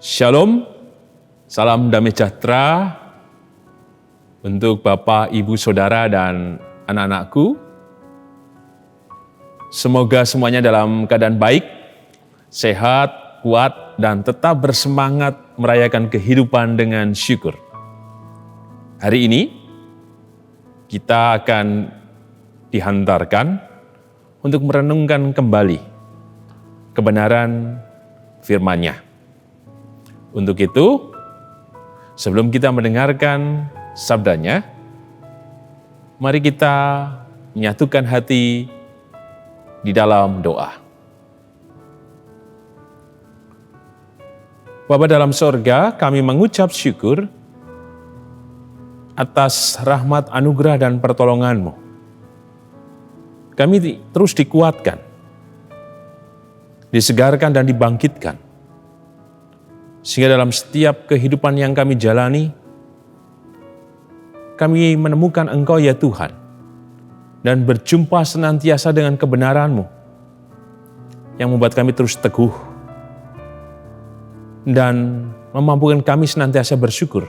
Shalom, salam damai sejahtera untuk Bapak, Ibu, Saudara, dan anak-anakku. Semoga semuanya dalam keadaan baik, sehat, kuat, dan tetap bersemangat merayakan kehidupan dengan syukur. Hari ini, kita akan dihantarkan untuk merenungkan kembali kebenaran firman-Nya. Untuk itu, sebelum kita mendengarkan sabdanya, mari kita menyatukan hati di dalam doa. Bapa dalam sorga, kami mengucap syukur atas rahmat, anugerah, dan pertolongan-Mu. Kami terus dikuatkan, disegarkan, dan dibangkitkan. Sehingga dalam setiap kehidupan yang kami jalani, kami menemukan Engkau ya Tuhan, dan berjumpa senantiasa dengan kebenaran-Mu, yang membuat kami terus teguh, dan memampukan kami senantiasa bersyukur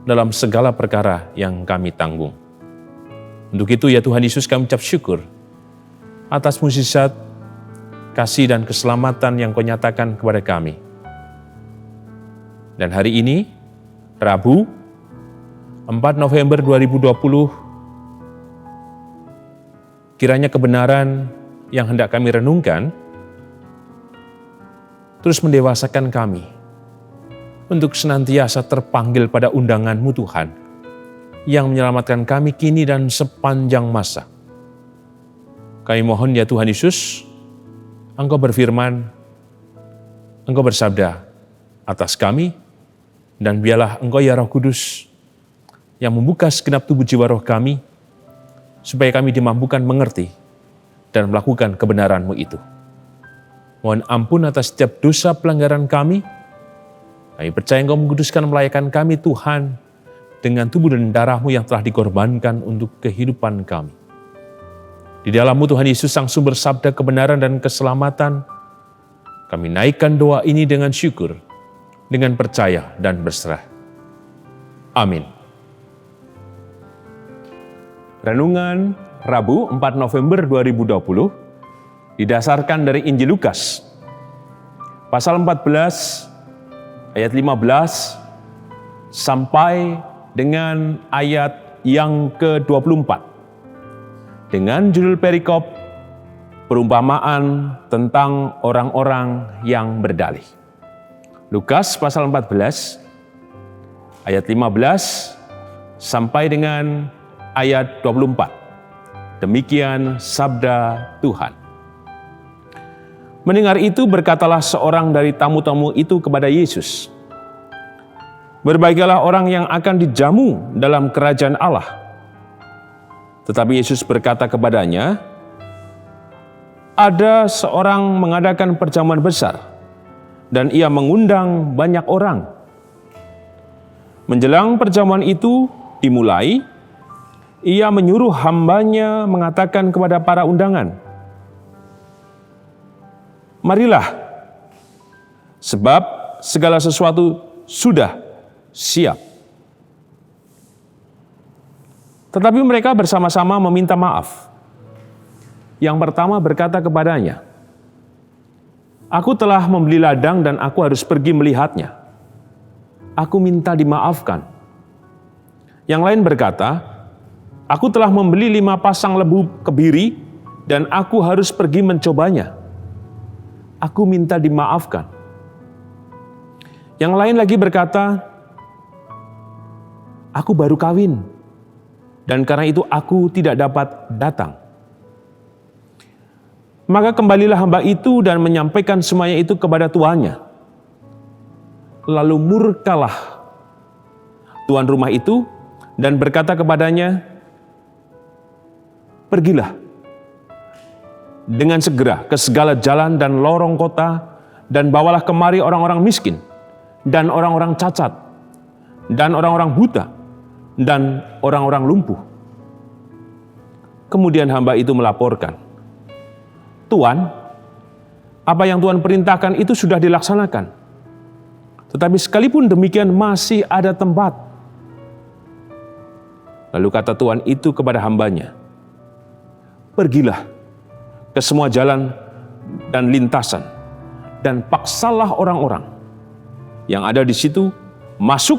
dalam segala perkara yang kami tanggung. Untuk itu ya Tuhan Yesus, kami ucap syukur atas mukjizat, kasih, dan keselamatan yang Kau nyatakan kepada kami. Dan hari ini, Rabu, 4 November 2020, kiranya kebenaran yang hendak kami renungkan terus mendewasakan kami untuk senantiasa terpanggil pada undangan-Mu Tuhan, yang menyelamatkan kami kini dan sepanjang masa. Kami mohon ya Tuhan Yesus, Engkau berfirman, Engkau bersabda atas kami, dan biarlah Engkau ya Roh Kudus yang membuka segenap tubuh jiwa roh kami, supaya kami dimampukan mengerti dan melakukan kebenaran-Mu itu. Mohon ampun atas setiap dosa pelanggaran kami. Kami percaya Engkau menguduskan melayakan kami Tuhan, dengan tubuh dan darah-Mu yang telah dikorbankan untuk kehidupan kami. Di dalam-Mu Tuhan Yesus, Sang Sumber sabda kebenaran dan keselamatan, kami naikkan doa ini dengan syukur, dengan percaya dan berserah. Amin. Renungan Rabu 4 November 2020 didasarkan dari Injil Lukas, pasal 14, ayat 15, sampai dengan ayat yang ke-24, dengan judul perikop, perumpamaan tentang orang-orang yang berdalih. Lukas pasal 14, ayat 15, sampai dengan ayat 24. Demikian sabda Tuhan. Mendengar itu, berkatalah seorang dari tamu-tamu itu kepada Yesus, "Berbahagialah orang yang akan dijamu dalam kerajaan Allah." Tetapi Yesus berkata kepadanya, "Ada seorang mengadakan perjamuan besar, dan ia mengundang banyak orang. Menjelang perjamuan itu dimulai, ia menyuruh hambanya mengatakan kepada para undangan, 'Marilah, sebab segala sesuatu sudah siap.' Tetapi mereka bersama-sama meminta maaf. Yang pertama berkata kepadanya, 'Aku telah membeli ladang dan aku harus pergi melihatnya. Aku minta dimaafkan.' Yang lain berkata, 'Aku telah membeli 5 pasang lembu kebiri dan aku harus pergi mencobanya. Aku minta dimaafkan.' Yang lain lagi berkata, 'Aku baru kawin dan karena itu aku tidak dapat datang.' Maka kembalilah hamba itu dan menyampaikan semuanya itu kepada tuannya. Lalu murkalah tuan rumah itu dan berkata kepadanya, 'Pergilah dengan segera ke segala jalan dan lorong kota, dan bawalah kemari orang-orang miskin, dan orang-orang cacat, dan orang-orang buta, dan orang-orang lumpuh.' Kemudian hamba itu melaporkan, 'Tuan, apa yang Tuhan perintahkan itu sudah dilaksanakan, Tetapi sekalipun demikian masih ada tempat. Lalu kata Tuhan itu kepada hambanya, pergilah ke semua jalan dan lintasan, dan paksalah orang-orang yang ada di situ masuk,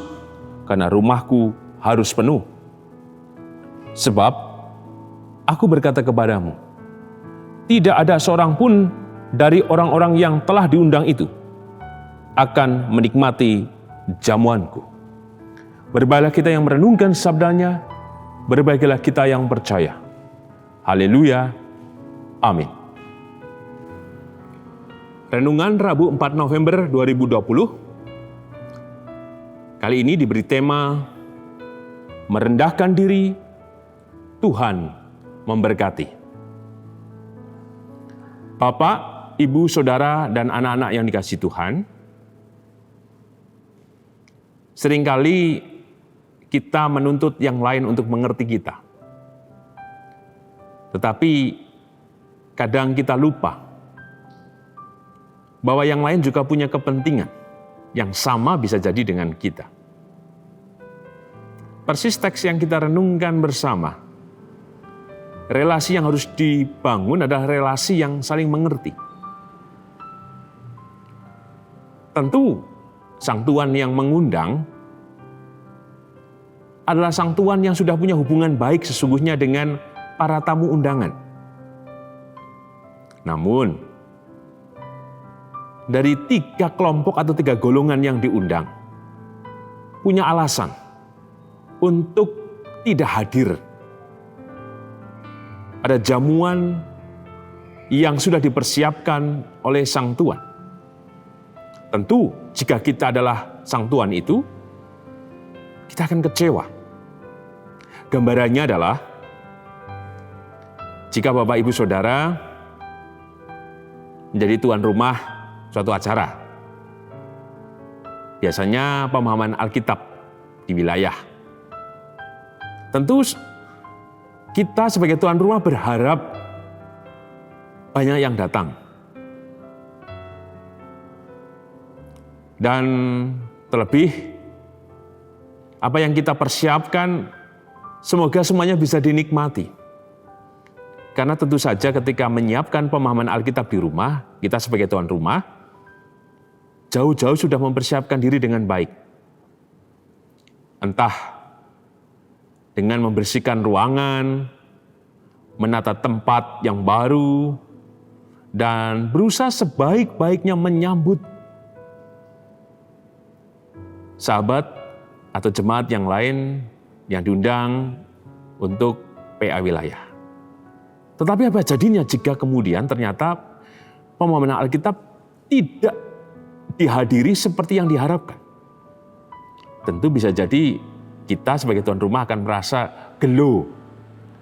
karena rumahku harus penuh. Sebab aku berkata kepadamu, tidak ada seorang pun dari orang-orang yang telah diundang itu akan menikmati jamuanku. Berbahagialah kita yang merenungkan sabdanya, berbahagialah kita yang percaya. Haleluya. Amin. Renungan Rabu 4 November 2020. Kali ini diberi tema merendahkan diri, Tuhan memberkati. Bapak, Ibu, Saudara, dan anak-anak yang dikasihi Tuhan, seringkali kita menuntut yang lain untuk mengerti kita. Tetapi kadang kita lupa bahwa yang lain juga punya kepentingan yang sama bisa jadi dengan kita. Persis teks yang kita renungkan bersama, relasi yang harus dibangun adalah relasi yang saling mengerti. Tentu Sang Tuan yang mengundang adalah Sang Tuan yang sudah punya hubungan baik sesungguhnya dengan para tamu undangan. Namun, dari 3 kelompok atau 3 golongan yang diundang, punya alasan untuk tidak hadir. Ada jamuan yang sudah dipersiapkan oleh Sang Tuan. Tentu, jika kita adalah Sang Tuan itu, kita akan kecewa. Gambarannya adalah, jika Bapak Ibu Saudara menjadi tuan rumah suatu acara, biasanya pemahaman Alkitab di wilayah. Tentu kita sebagai tuan rumah berharap banyak yang datang. Dan terlebih, apa yang kita persiapkan, semoga semuanya bisa dinikmati. Karena tentu saja ketika menyiapkan pemahaman Alkitab di rumah, kita sebagai tuan rumah, jauh-jauh sudah mempersiapkan diri dengan baik. Entah dengan membersihkan ruangan, menata tempat yang baru, dan berusaha sebaik-baiknya menyambut sahabat atau jemaat yang lain yang diundang untuk PA wilayah. Tetapi apa jadinya jika kemudian ternyata pemahaman Alkitab tidak dihadiri seperti yang diharapkan? Tentu bisa jadi kita sebagai tuan rumah akan merasa gelo,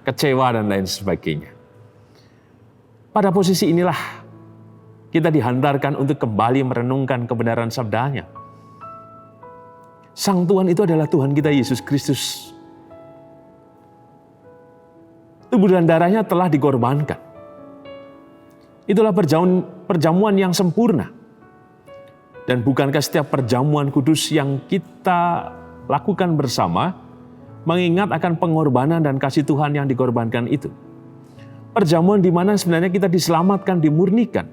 kecewa, dan lain sebagainya. Pada posisi inilah kita dihantarkan untuk kembali merenungkan kebenaran sabdanya. Sang Tuhan itu adalah Tuhan kita Yesus Kristus. Tubuh dan darahnya telah dikorbankan. Itulah perjamuan yang sempurna. Dan bukankah setiap perjamuan kudus yang kita lakukan bersama mengingat akan pengorbanan dan kasih Tuhan yang dikorbankan itu? Perjamuan di mana sebenarnya kita diselamatkan, dimurnikan,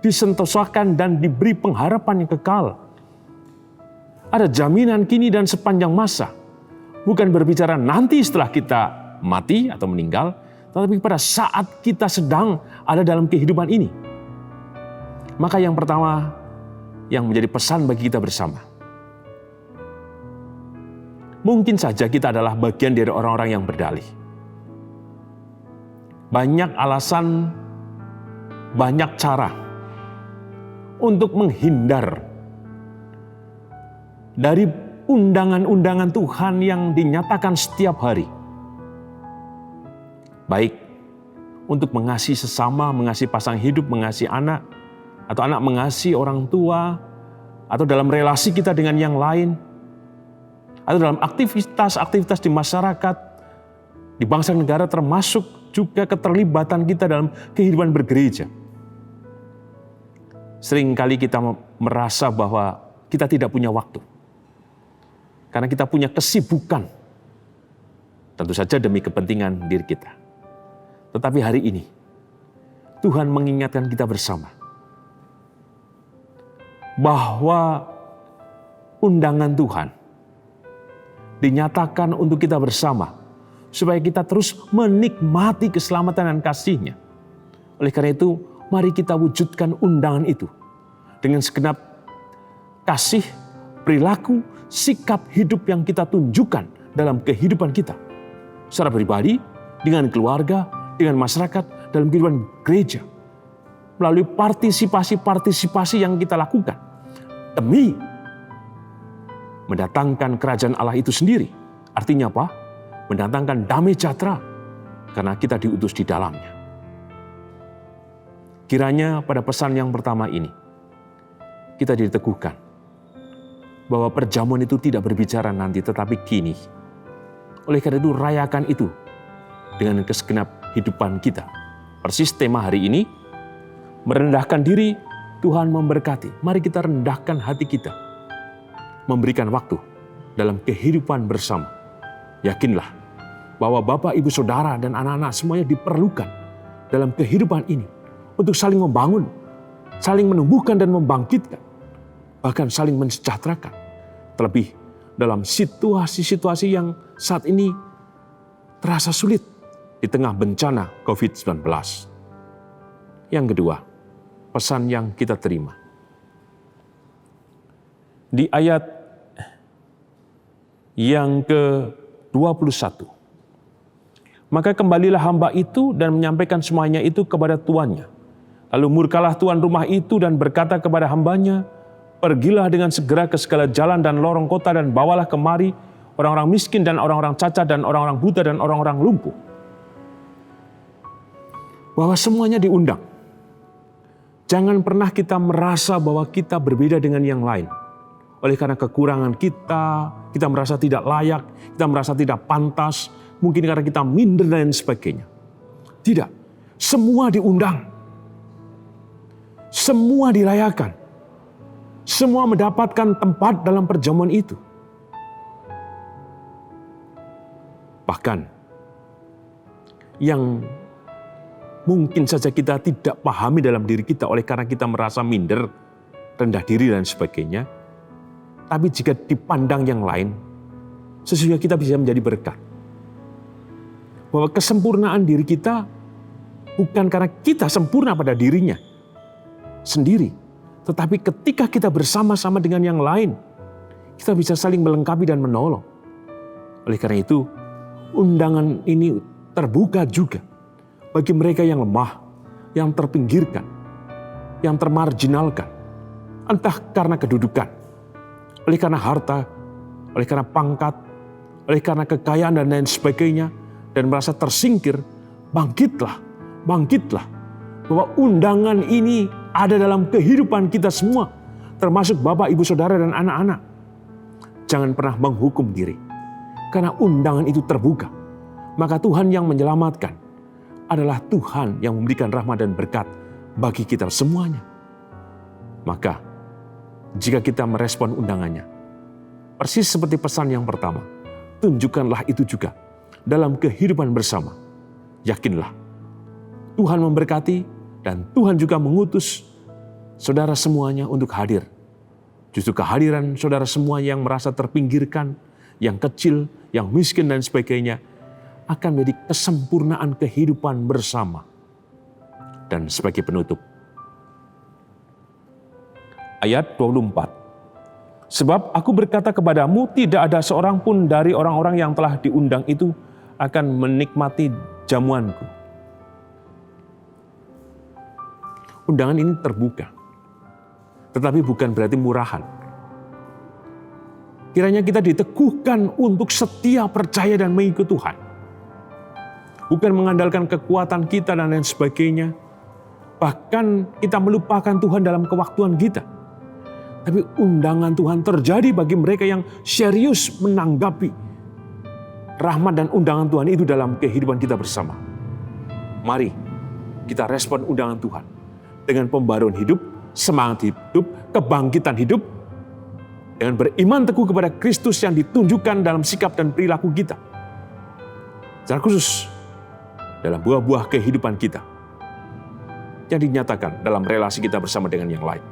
disentosakan, dan diberi pengharapan yang kekal. Ada jaminan kini dan sepanjang masa. Bukan berbicara nanti setelah kita mati atau meninggal, tetapi pada saat kita sedang ada dalam kehidupan ini. Maka yang pertama yang menjadi pesan bagi kita bersama, mungkin saja kita adalah bagian dari orang-orang yang berdalih. Banyak alasan, banyak cara untuk menghindar dari undangan-undangan Tuhan yang dinyatakan setiap hari. Baik untuk mengasihi sesama, mengasihi pasangan hidup, mengasihi anak, atau anak mengasihi orang tua, atau dalam relasi kita dengan yang lain, atau dalam aktivitas-aktivitas di masyarakat, di bangsa negara, termasuk juga keterlibatan kita dalam kehidupan bergereja. Seringkali kita merasa bahwa kita tidak punya waktu. Karena kita punya kesibukan. Tentu saja demi kepentingan diri kita. Tetapi hari ini, Tuhan mengingatkan kita bersama. Bahwa undangan Tuhan dinyatakan untuk kita bersama. Supaya kita terus menikmati keselamatan dan kasih-Nya. Oleh karena itu, mari kita wujudkan undangan itu. Dengan segenap kasih, perilaku, sikap hidup yang kita tunjukkan dalam kehidupan kita. Secara pribadi, dengan keluarga, dengan masyarakat, dalam kehidupan gereja. Melalui partisipasi-partisipasi yang kita lakukan. Demi mendatangkan kerajaan Allah itu sendiri. Artinya apa? Mendatangkan damai sejahtera. Karena kita diutus di dalamnya. Kiranya pada pesan yang pertama ini, kita diteguhkan bahwa perjamuan itu tidak berbicara nanti, tetapi kini. Oleh karena itu, rayakan itu dengan kesegenap hidupan kita. Persis tema hari ini, merendahkan diri, Tuhan memberkati. Mari kita rendahkan hati kita, memberikan waktu dalam kehidupan bersama. Yakinlah bahwa Bapak, Ibu, Saudara, dan anak-anak semuanya diperlukan dalam kehidupan ini untuk saling membangun, saling menumbuhkan dan membangkitkan, bahkan saling mensejahterakan. Terlebih dalam situasi-situasi yang saat ini terasa sulit di tengah bencana COVID-19. Yang kedua, pesan yang kita terima. Di ayat yang ke-21. Maka kembalilah hamba itu dan menyampaikan semuanya itu kepada tuannya. Lalu murkalah tuan rumah itu dan berkata kepada hambanya, pergilah dengan segera ke segala jalan dan lorong kota dan bawalah kemari orang-orang miskin dan orang-orang cacat dan orang-orang buta dan orang-orang lumpuh. Bahwa semuanya diundang. Jangan pernah kita merasa bahwa kita berbeda dengan yang lain. Oleh karena kekurangan kita merasa tidak layak, kita merasa tidak pantas, mungkin karena kita minder dan sebagainya. Tidak, semua diundang. Semua dirayakan. Semua mendapatkan tempat dalam perjamuan itu. Bahkan, yang mungkin saja kita tidak pahami dalam diri kita oleh karena kita merasa minder, rendah diri dan sebagainya. Tapi jika dipandang yang lain, sesungguhnya kita bisa menjadi berkat. Bahwa kesempurnaan diri kita bukan karena kita sempurna pada dirinya sendiri. Tetapi ketika kita bersama-sama dengan yang lain, kita bisa saling melengkapi dan menolong. Oleh karena itu, undangan ini terbuka juga bagi mereka yang lemah, yang terpinggirkan, yang termarginalkan. Entah karena kedudukan, oleh karena harta, oleh karena pangkat, oleh karena kekayaan dan lain sebagainya, dan merasa tersingkir, bangkitlah, bangkitlah. Bahwa undangan ini ada dalam kehidupan kita semua, termasuk Bapak, Ibu, Saudara, dan anak-anak. Jangan pernah menghukum diri, karena undangan itu terbuka. Maka Tuhan yang menyelamatkan adalah Tuhan yang memberikan rahmat dan berkat bagi kita semuanya. Maka, jika kita merespon undangannya, persis seperti pesan yang pertama, tunjukkanlah itu juga dalam kehidupan bersama. Yakinlah, Tuhan memberkati dan Tuhan juga mengutus saudara semuanya untuk hadir. Justru kehadiran saudara semua yang merasa terpinggirkan, yang kecil, yang miskin dan sebagainya, akan menjadi kesempurnaan kehidupan bersama. Dan sebagai penutup, ayat 24. Sebab aku berkata kepadamu, tidak ada seorang pun dari orang-orang yang telah diundang itu akan menikmati jamuanku. Undangan ini terbuka, tetapi bukan berarti murahan. Kiranya kita diteguhkan untuk setia, percaya, dan mengikut Tuhan. Bukan mengandalkan kekuatan kita dan lain sebagainya. Bahkan kita melupakan Tuhan dalam kewaktuan kita. Tapi undangan Tuhan terjadi bagi mereka yang serius menanggapi rahmat dan undangan Tuhan itu dalam kehidupan kita bersama. Mari kita respon undangan Tuhan dengan pembaruan hidup, semangat hidup, kebangkitan hidup, dengan beriman teguh kepada Kristus yang ditunjukkan dalam sikap dan perilaku kita. Secara khusus, dalam buah-buah kehidupan kita yang dinyatakan dalam relasi kita bersama dengan yang lain.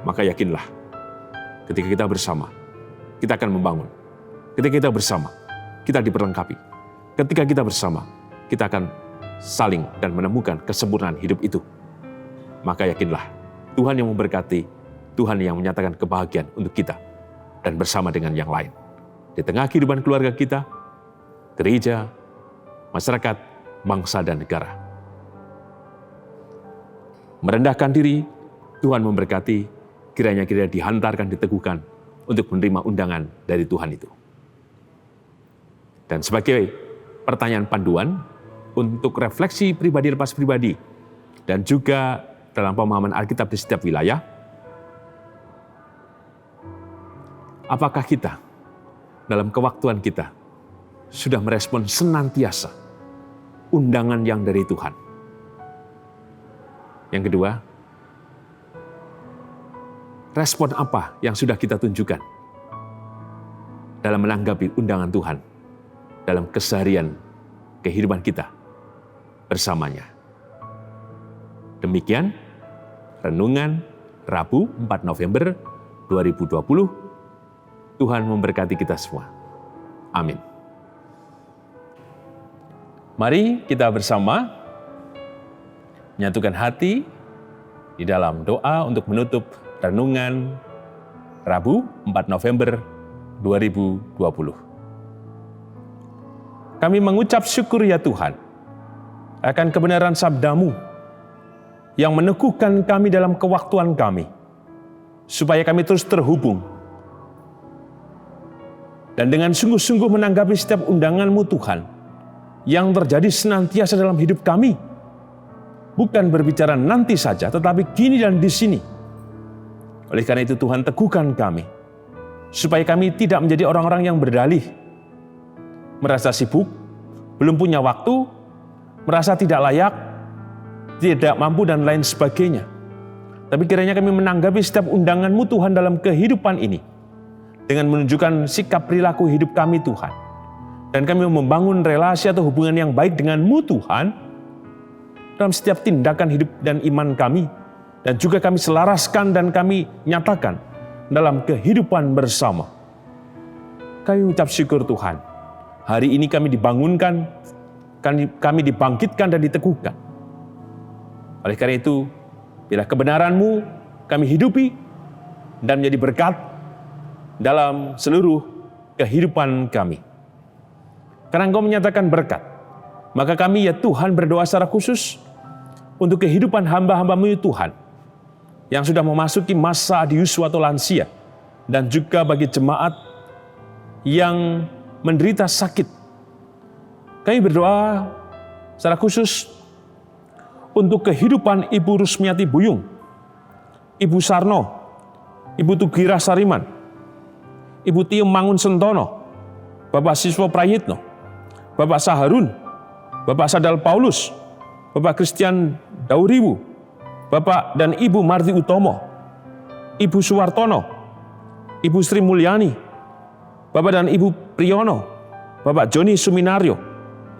Maka yakinlah, ketika kita bersama, kita akan membangun. Ketika kita bersama, kita diperlengkapi. Ketika kita bersama, kita akan saling dan menemukan kesempurnaan hidup itu. Maka yakinlah, Tuhan yang memberkati, Tuhan yang menyatakan kebahagiaan untuk kita dan bersama dengan yang lain. Di tengah kehidupan keluarga kita, gereja, masyarakat, bangsa, dan negara. Merendahkan diri, Tuhan memberkati, kiranya kita dihantarkan, diteguhkan untuk menerima undangan dari Tuhan itu. Dan sebagai pertanyaan panduan untuk refleksi pribadi lepas pribadi dan juga dalam pemahaman Alkitab di setiap wilayah, apakah kita dalam kewaktuan kita sudah merespon senantiasa undangan yang dari Tuhan? Yang kedua, respon apa yang sudah kita tunjukkan dalam menanggapi undangan Tuhan dalam keseharian kehidupan kita bersamanya. Demikian renungan Rabu 4 November 2020. Tuhan memberkati kita semua. Amin. Mari kita bersama menyatukan hati di dalam doa untuk menutup renungan Rabu 4 November 2020. Kami mengucap syukur ya Tuhan akan kebenaran sabda-Mu yang meneguhkan kami dalam kewaktuan kami, supaya kami terus terhubung dan dengan sungguh-sungguh menanggapi setiap undangan-Mu Tuhan yang terjadi senantiasa dalam hidup kami. Bukan berbicara nanti saja, tetapi kini dan di sini. Oleh karena itu Tuhan teguhkan kami, supaya kami tidak menjadi orang-orang yang berdalih, merasa sibuk, belum punya waktu, merasa tidak layak, tidak mampu dan lain sebagainya. Tapi kiranya kami menanggapi setiap undangan-Mu Tuhan dalam kehidupan ini, dengan menunjukkan sikap perilaku hidup kami Tuhan. Dan kami membangun relasi atau hubungan yang baik dengan-Mu Tuhan, dalam setiap tindakan hidup dan iman kami, dan juga kami selaraskan dan kami nyatakan dalam kehidupan bersama. Kami ucap syukur Tuhan, hari ini kami dibangunkan, kami dibangkitkan dan diteguhkan. Oleh karena itu, bila kebenaran-Mu kami hidupi dan menjadi berkat dalam seluruh kehidupan kami. Karena Engkau menyatakan berkat, maka kami ya Tuhan berdoa secara khusus untuk kehidupan hamba-hamba-Mu ya Tuhan, yang sudah memasuki masa adiusu atau lansia, dan juga bagi jemaat yang menderita sakit. Kami berdoa secara khusus untuk kehidupan Ibu Rusmiati Buyung, Ibu Sarno, Ibu Tugira Sariman, Ibu Tio Mangun Sentono, Bapak Siswo Prayitno, Bapak Saharun, Bapak Sadal Paulus, Bapak Christian Dauriwu, Bapak dan Ibu Marti Utomo, Ibu Suwartono, Ibu Sri Mulyani, Bapak dan Ibu Priyono, Bapak Joni Suminario,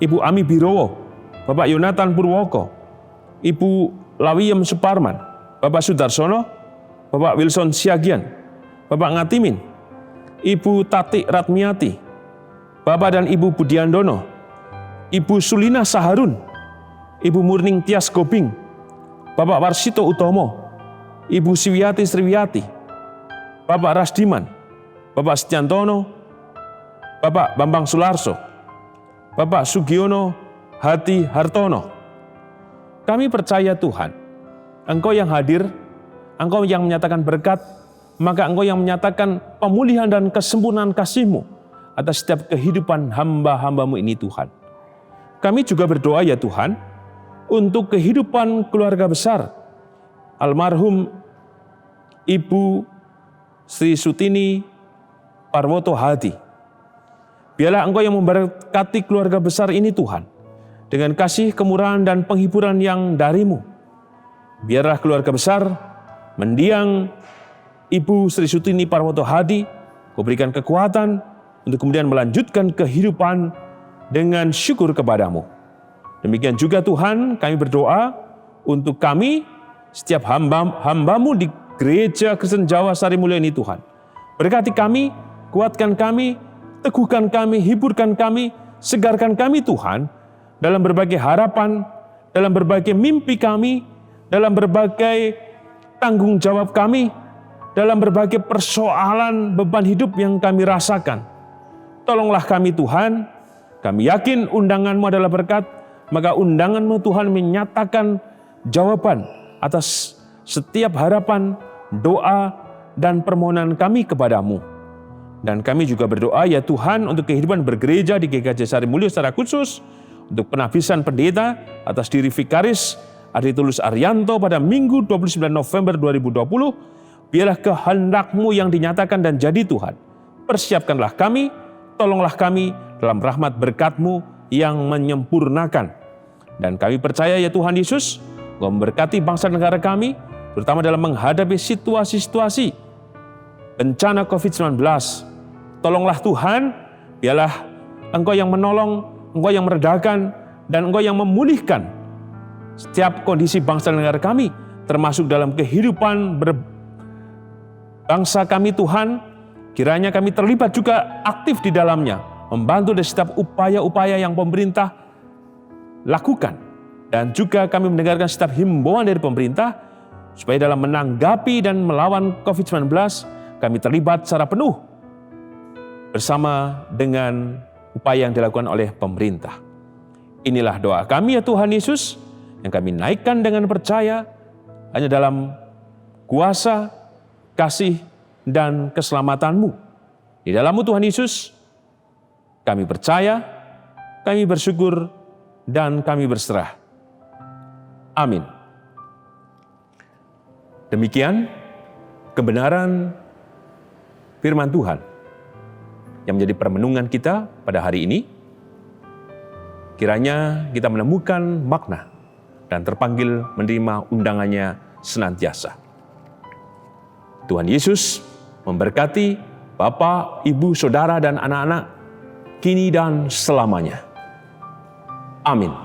Ibu Ami Birowo, Bapak Yonatan Purwoko, Ibu Lawiem Suparman, Bapak Sudarsono, Bapak Wilson Siagian, Bapak Ngatimin, Ibu Tati Ratmiati, Bapak dan Ibu Budiandono, Ibu Sulina Saharun, Ibu Murning Tias Gobing, Bapak Warsito Utomo, Ibu Siwiati Sriwiati, Bapak Rasdiman, Bapak Setiantono, Bapak Bambang Sularso, Bapak Sugiono Hati Hartono. Kami percaya Tuhan, Engkau yang hadir, Engkau yang menyatakan berkat, maka Engkau yang menyatakan pemulihan dan kesempurnaan kasih-Mu atas setiap kehidupan hamba-hamba-Mu ini Tuhan. Kami juga berdoa ya Tuhan, untuk kehidupan keluarga besar almarhum Ibu Sri Sutini Parwoto Hadi. Biarlah Engkau yang memberkati keluarga besar ini Tuhan, dengan kasih, kemurahan, dan penghiburan yang dari-Mu. Biarlah keluarga besar mendiang Ibu Sri Sutini Parwoto Hadi, Kau berikan kekuatan untuk kemudian melanjutkan kehidupan dengan syukur kepadamu. Demikian juga Tuhan, kami berdoa untuk kami, setiap hamba-Mu di Gereja Kristen Jawa Sari Mulyo ini Tuhan. Berkati kami, kuatkan kami, teguhkan kami, hiburkan kami, segarkan kami Tuhan, dalam berbagai harapan, dalam berbagai mimpi kami, dalam berbagai tanggung jawab kami, dalam berbagai persoalan beban hidup yang kami rasakan. Tolonglah kami Tuhan, kami yakin undangan-Mu adalah berkat, maka undangan-Mu Tuhan menyatakan jawaban atas setiap harapan, doa, dan permohonan kami kepadamu. Dan kami juga berdoa ya Tuhan untuk kehidupan bergereja di GKJ Sari Mulyo secara khusus, untuk penabisan pendeta atas diri Vikaris Adi Tulus Arianto pada Minggu 29 November 2020, biarlah kehendak-Mu yang dinyatakan dan jadi Tuhan. Persiapkanlah kami, tolonglah kami dalam rahmat berkat-Mu yang menyempurnakan. Dan kami percaya ya Tuhan Yesus, Engkau memberkati bangsa negara kami, terutama dalam menghadapi situasi-situasi bencana COVID-19. Tolonglah Tuhan, biarlah Engkau yang menolong, Engkau yang meredakan, dan Engkau yang memulihkan setiap kondisi bangsa dan negara kami, termasuk dalam kehidupan berbangsa kami Tuhan. Kiranya kami terlibat juga aktif di dalamnya, membantu dari setiap upaya-upaya yang pemerintah lakukan. Dan juga kami mendengarkan setiap himbauan dari pemerintah, supaya dalam menanggapi dan melawan COVID-19, kami terlibat secara penuh bersama dengan upaya yang dilakukan oleh pemerintah. Inilah doa kami ya Tuhan Yesus, yang kami naikkan dengan percaya hanya dalam kuasa, kasih, dan keselamatan-Mu. Di dalam-Mu Tuhan Yesus, kami percaya, kami bersyukur, dan kami berserah. Amin. Demikian kebenaran firman Tuhan yang menjadi permenungan kita pada hari ini. Kiranya kita menemukan makna dan terpanggil menerima undangannya senantiasa. Tuhan Yesus memberkati Bapak, Ibu, Saudara, dan anak-anak kini dan selamanya. Amin.